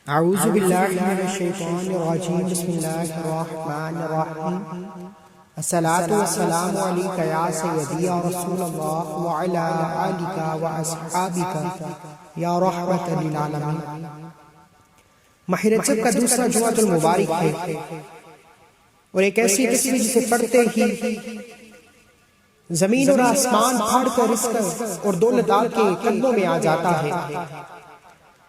اعوذ باللہ من الشیطان الرجیم بسم اللہ الرحمن الرحیم الصلاۃ والسلام علیک یا سیدی یا رسول اللہ وعلی آلک واصحابک یا رحمت للعالمین۔ ماہ رجب کا دوسرا جمعۃ المبارک ہے اور ایک ایسی تصویر جسے پڑھتے ہی زمین اور آسمان پھاڑ کر رزق اور دولت آپ کے قدموں میں آ جاتا ہے۔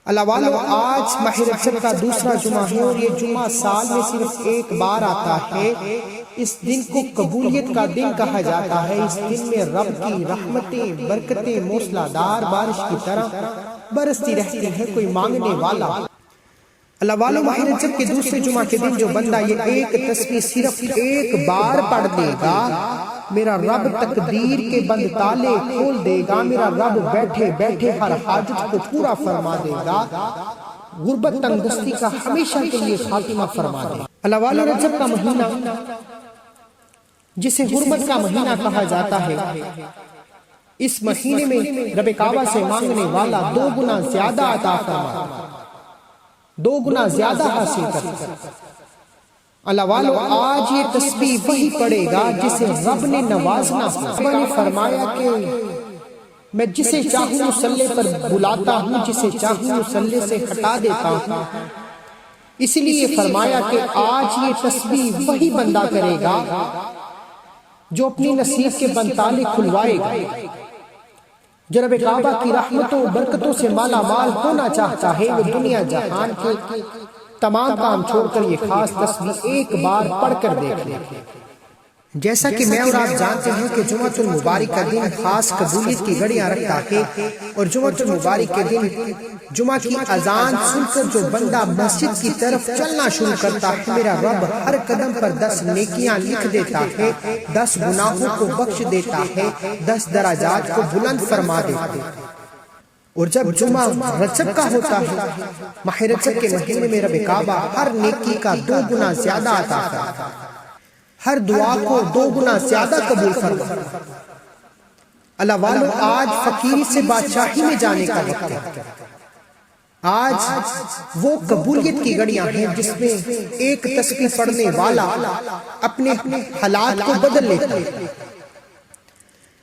اللہ والو، آج ماہ رجب کا دوسرا جمعہ ہے اور یہ جمعہ سال میں صرف ایک بار آتا ہے۔ اس دن کو قبولیت کا دن کہا جاتا ہے۔ اس دن میں رب کی رحمتیں برکتیں موسلا دھار بارش کی طرح برستی رہتی ہیں۔ کوئی مانگنے والا اللہ والو، ماہ رجب کے دوسرے جمعہ کے دن جو بندہ یہ ایک تسبیح صرف ایک بار پڑھ دے گا، میرا رب تقدیر کے بند تالے کھول دے گا۔ میرا رب بیٹھے بیٹھے ہر حاجت کو پورا فرما دے گا، غربت تنگدستی کا ہمیشہ کے لیے خاتمہ فرما دے گا۔ اللہ والو، رجب کا مہینہ جسے حرمت کا مہینہ کہا جاتا ہے، اس مہینے میں رب کعبہ سے مانگنے والا 2 گنا زیادہ عطا فرما، 2 گنا زیادہ حاصل کرتا۔ اللہ والو، آج یہ تسبیح وہی پڑھے گا جسے رب نے نوازنا ہے۔ رب نے فرمایا کہ میں جسے چاہوں مصلی پر بلاتا ہوں، جسے چاہوں مصلی سے ہٹا دیتا ہوں۔ اس لیے فرمایا کہ آج یہ تسبیح وہی بندہ کرے گا جو اپنی نصیب کے بند تالے کھلوائے گا، جو رب کعبہ کی رحمتوں و برکتوں سے مالا مال ہونا چاہتا ہے۔ وہ دنیا جہان کے تمام کام چھوڑ کر یہ خاص تسبیح ایک بار پڑھ کر دیکھ لیں۔ جیسا کہ میں اور آپ جانتے ہیں کہ جمعۃ المبارک کا دن خاص قبولیت کی گھڑیاں رکھتا ہے، اور جمعۃ المبارک کے دن جمعہ کی اذان سن کر جو بندہ مسجد کی طرف چلنا شروع کرتا ہے، میرا رب ہر قدم پر 10 نیکیاں لکھ دیتا ہے، 10 گناہوں کو بخش دیتا ہے، 10 درجات کو بلند فرما دیتا ہے۔ اور جب جمعہ رجب کا ہوتا ہے، ماہ رجب کے مہینے میں رب کعبہ ہر نیکی کا 2 گنا زیادہ عطا کرتا ہے، ہر دعا کو 2 گنا زیادہ قبول فرماتا ہے۔ اللہ والو، آج فقیری سے بادشاہی میں جانے کا وقت ہے۔ آج وہ قبولیت کی گھڑیاں ہیں جس میں ایک تسبیح پڑھنے والا اپنے حالات کو بدل لیتا ہے۔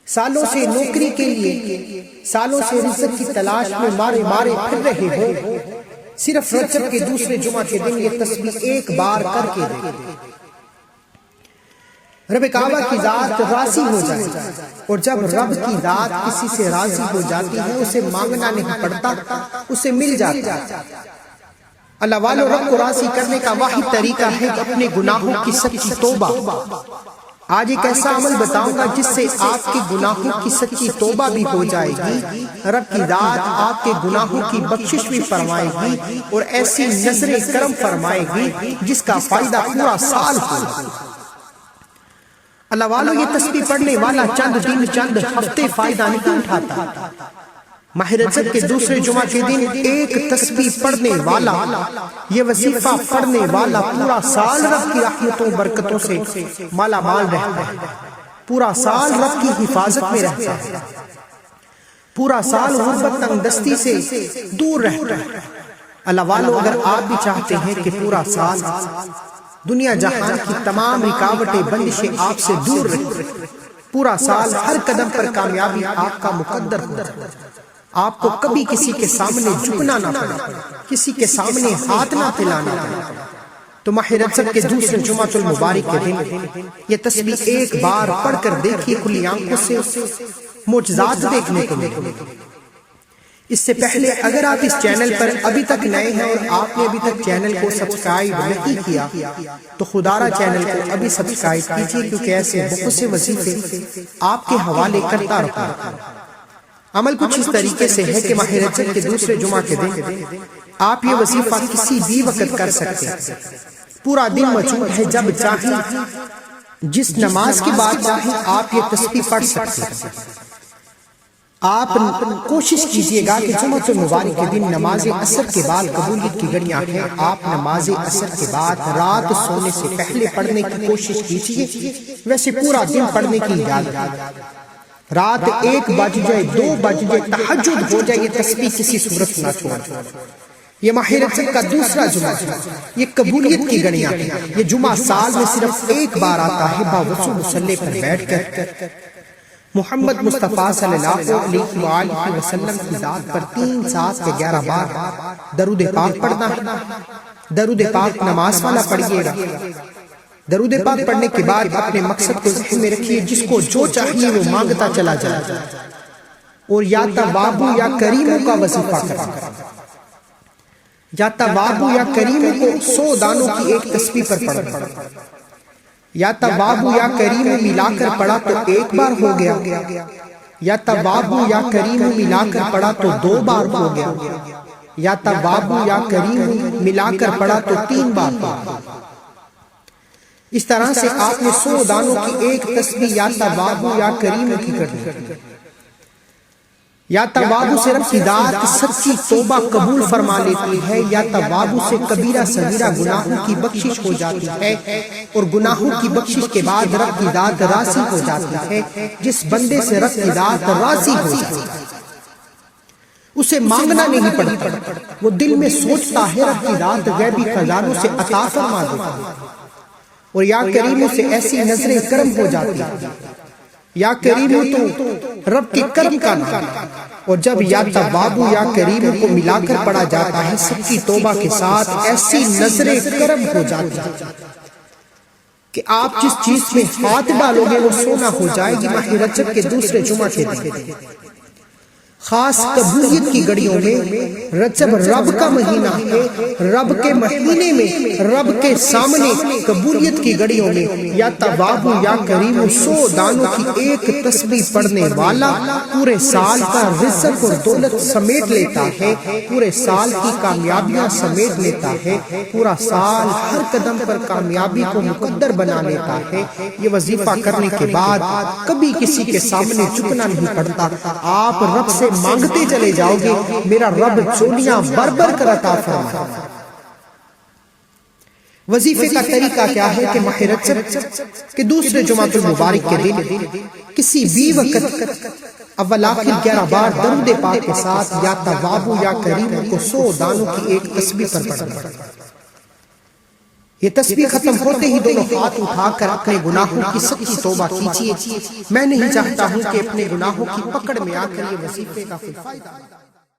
سالوں سے نوکری کے لیے، سالوں سے رزق کی تلاش میں مارے مارے پھر رہے ہو، صرف رجب کے دوسرے جمعہ کے دن یہ تسبیح ایک بار کر کے دیکھیں۔ رب کعبہ کی ذات راضی ہو جائے، اور جب رب کی ذات کسی سے راضی ہو جاتی ہے، اسے مانگنا نہیں پڑتا، اسے مل جاتا ہے۔ اللہ والو، رب کو راضی کرنے کا واحد طریقہ ہے اپنے گناہوں کی سچی توبہ۔ آج ایک ایسا عمل بتاؤں گا جس سے آپ کے گناہوں کی سچی توبہ بھی ہو جائے گی، رب کی ذات آپ کے گناہوں کی بخشش بھی فرمائے گی، اور ایسی نظر کرم فرمائے گی جس کا فائدہ پورا سال ہوگا۔ اللہ والو، یہ تسبیح پڑھنے والا چند دن چند ہفتے فائدہ نہیں اٹھاتا۔ ماہ رجب کے دوسرے جمعہ کے دن ایک تسبیح پڑھنے والا، یہ وظیفہ پڑھنے والا پورا سال رب کی رحمتوں برکتوں سے مالا مال رہتا ہے، پورا سال رب کی حفاظت میں رہتا ہے، پورا سال غربت تنگدستی سے دور رہتا ہے۔ اللہ والو، اگر آپ بھی چاہتے ہیں کہ پورا سال دنیا جہان کی تمام رکاوٹیں بندشیں آپ سے دور رہیں، پورا سال ہر قدم پر کامیابی آپ کا مقدر ہو جائے، آپ کو کبھی کسی کے سامنے جھکنا نہ پڑے، کسی کے سامنے ہاتھ نہ پھیلانا پڑے، تو ماہ رجب کے دوسرے جمعۃ المبارک کے دن یہ تسبیح ایک بار پڑھ کر دیکھیے، کھلی آنکھوں سے معجزات دیکھنے کو ملیں۔ اس سے پہلے اگر آپ اس چینل پر ابھی تک نئے ہیں اور آپ نے ابھی تک چینل کو سبسکرائب نہیں کیا تو خدارہ چینل کو ابھی سبسکرائب کیجیے، کیونکہ ایسے بہت سے وظیفے آپ کے حوالے کرتا رہتا ہے۔ عمل کچھ اس طریقے سے ہے کہ ماہ رجب کے دوسرے جمعہ کے دن آپ یہ وظیفہ کسی بھی وقت کر سکتے ہیں، پورا دن موجود ہے، جب چاہیں جس نماز کے بعد چاہیں آپ یہ تسبیح پڑھ سکتے ہیں۔ آپ کوشش کیجئے گا کہ جمعۃ المبارک کے دن نماز عصر کے بعد قبولیت کی گھڑیاں ہیں، آپ نماز عصر کے بعد رات سونے سے پہلے پڑھنے کی کوشش کیجئے، ویسے پورا دن پڑھنے کی اجازت ہے۔ رات 1 بج جائے، 2 بج جائے، تہجد ہو جائے، یہ تسبیح کسی صورت نہ چھوڑیں۔ یہ ماہ رجب کا دوسرا جمعہ ہے، یہ قبولیت کی گھڑیاں ہیں۔ یہ جمعہ سال میں صرف ایک بار آتا ہے۔ باوضو مصلی پر بیٹھ کر محمد مصطفیٰ صلی اللہ علیہ وآلہ وسلم کی ذات پر 3 سات کے 11 بار درود پاک پڑھنا ہے۔ درود پاک نماز والا پڑھیے گا۔ درود پاک پڑھنے کے بعد اپنے مقصد کو ذہن میں رکھیے، جس کو جو چاہیے وہ مانگتا چلا جائے، اور یا توابو یا کریموں کا وظیفہ کرنا۔ یا توابو یا کریموں کو 100 دانوں کی ایک تسبیح پر پڑھنا۔ یا توابو یا کریموں ملا کر پڑھا تو 1 بار ہو گیا، یا توابو یا کریموں ملا کر پڑھا تو 2 بار ہو گیا، یا توابو یا کریموں ملا کر پڑھا تو 3 بار ہو گیا۔ اس طرح سے آپ نے 100 دانوں کی ایک تسبیح یا توابو یا کریموں کی کرنی۔ یا توابو سے رب کی ذات سچی توبہ قبول فرما لیتی ہے، یا توابو سے کبیرہ صغیرہ گناہوں کی بخشش ہو جاتی ہے، اور گناہوں کی بخشش کے بعد رب کی ذات راضی ہو جاتی ہے۔ جس بندے سے رب کی ذات راضی ہو جاتی ہے اسے مانگنا نہیں پڑتا، وہ دل میں سوچتا ہے رب کی ذات غیبی خزانوں سے عطا فرما دیتی ہے، اور یا کریموں سے ایسی نظریں کرم ہو جاتی ہیں۔ یا کریموں تو رب کے کرم کا نام، اور جب یا توابو یا کریموں کو ملا کر پڑھا جاتا ہے سچی توبہ کے ساتھ، ایسی نظریں کرم ہو جاتی ہیں کہ آپ جس چیز میں ہاتھ ڈالو گے وہ سونا ہو جائے گی۔ ماہ رجب کے دوسرے جمعہ کے دن خاص قبولیت کی گھڑیوں میں رجب رب کا مہینہ ہے، رب کے مہینے میں رب کے سامنے قبولیت کی گھڑیوں میں یا توابو یا کریموں 100 دانوں کی ایک تسبیح پڑھنے والا پورے سال کا رزق اور دولت سمیٹ لیتا ہے، پورے سال کی کامیابیاں سمیٹ لیتا ہے، پورا سال ہر قدم پر کامیابی کو مقدر بنا لیتا ہے۔ یہ وظیفہ کرنے کے بعد کبھی کسی کے سامنے جھکنا نہیں پڑتا، آپ رب سے مانگتے چلے جاؤ گے، میرا رب چولیاں بھر بھر کر عطا فرمائے۔ وظیفے کا طریقہ کیا ہے کہ ماہ رجب کے دوسرے جمعہ المبارک کے دن کسی بھی وقت اول آخر 11 بار درود پاک کے ساتھ یا توابو یا کریموں کو 100 دانوں کی ایک تسبیح پر پڑھنا۔ یہ تسبیح ختم ہوتے ہی دونوں ہاتھ اٹھا کر اپنے گناہوں کی سچی توبہ کیجیے۔ میں نہیں چاہتا ہوں کہ اپنے گناہوں کی پکڑ میں آ کر یہ وظیفے کا کوئی فائدہ